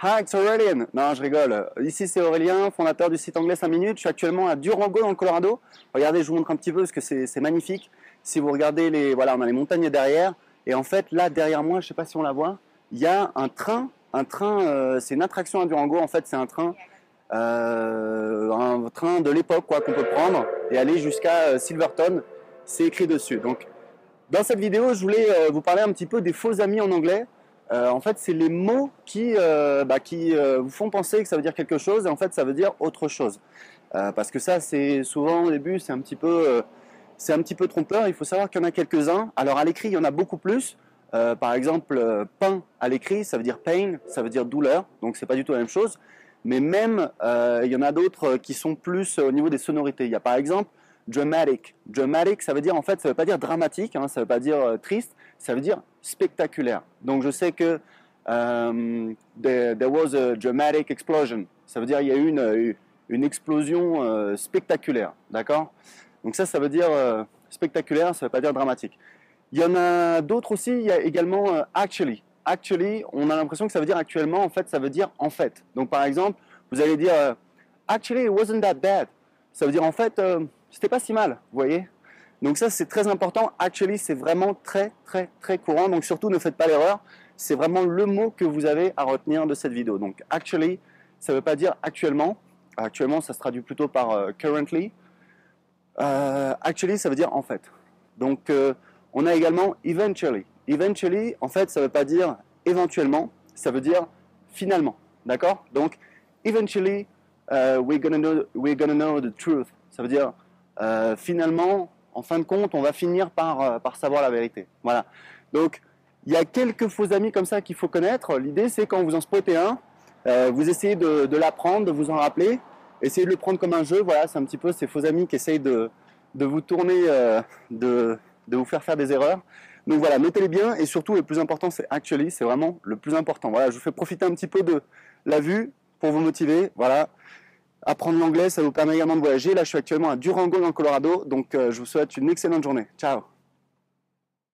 Hi, it's Aurélien. Non, je rigole. Ici, c'est Aurélien, fondateur du site anglais 5 minutes. Je suis actuellement à Durango, dans le Colorado. Regardez, je vous montre un petit peu parce que c'est magnifique. Si vous regardez, voilà, on a les montagnes derrière. Et en fait, là, derrière moi, je ne sais pas si on la voit, il y a un train. C'est une attraction à Durango. En fait, c'est un train de l'époque quoi qu'on peut prendre et aller jusqu'à Silverton. C'est écrit dessus. Donc, dans cette vidéo, je voulais vous parler un petit peu des faux amis en anglais. En fait, c'est les mots qui vous font penser que ça veut dire quelque chose et en fait, ça veut dire autre chose. Parce que ça, c'est souvent au début, c'est un petit peu trompeur. Il faut savoir qu'il y en a quelques-uns. Alors à l'écrit, il y en a beaucoup plus. Par exemple, pain à l'écrit, ça veut dire pain, ça veut dire douleur. Donc c'est pas du tout la même chose. Mais même, il y en a d'autres qui sont plus au niveau des sonorités. Il y a par exemple dramatic. Dramatic, ça veut dire en fait, ça veut pas dire dramatique, hein, ça veut pas dire triste, ça veut dire spectaculaire. Donc je sais que there was a dramatic explosion. Ça veut dire il y a eu une explosion spectaculaire, d'accord? Donc ça veut dire spectaculaire, ça veut pas dire dramatique. Il y en a d'autres aussi, il y a également actually. Actually, on a l'impression que ça veut dire actuellement, en fait, ça veut dire en fait. Donc par exemple, vous allez dire actually, it wasn't that bad. Ça veut dire en fait, c'était pas si mal, vous voyez. Donc ça, c'est très important. Actually, c'est vraiment très, très, très courant. Donc surtout, ne faites pas l'erreur. C'est vraiment le mot que vous avez à retenir de cette vidéo. Donc actually, ça ne veut pas dire actuellement. Actuellement, ça se traduit plutôt par currently. Actually, ça veut dire en fait. Donc, on a également eventually. Eventually, en fait, ça ne veut pas dire éventuellement, ça veut dire finalement. D'accord? Donc, eventually, we're gonna know the truth. Ça veut dire finalement, en fin de compte, on va finir par savoir la vérité. Voilà. Donc, il y a quelques faux amis comme ça qu'il faut connaître. L'idée, c'est quand vous en spottez un, vous essayez de l'apprendre, de vous en rappeler. Essayez de le prendre comme un jeu. Voilà, c'est un petit peu ces faux amis qui essayent de vous tourner, de vous faire des erreurs. Donc voilà, notez-les bien. Et surtout, le plus important, c'est actually. C'est vraiment le plus important. Voilà, je vous fais profiter un petit peu de la vue pour vous motiver. Voilà. Apprendre l'anglais, ça vous permet également de voyager. Là, je suis actuellement à Durango, dans le Colorado. Donc, je vous souhaite une excellente journée. Ciao!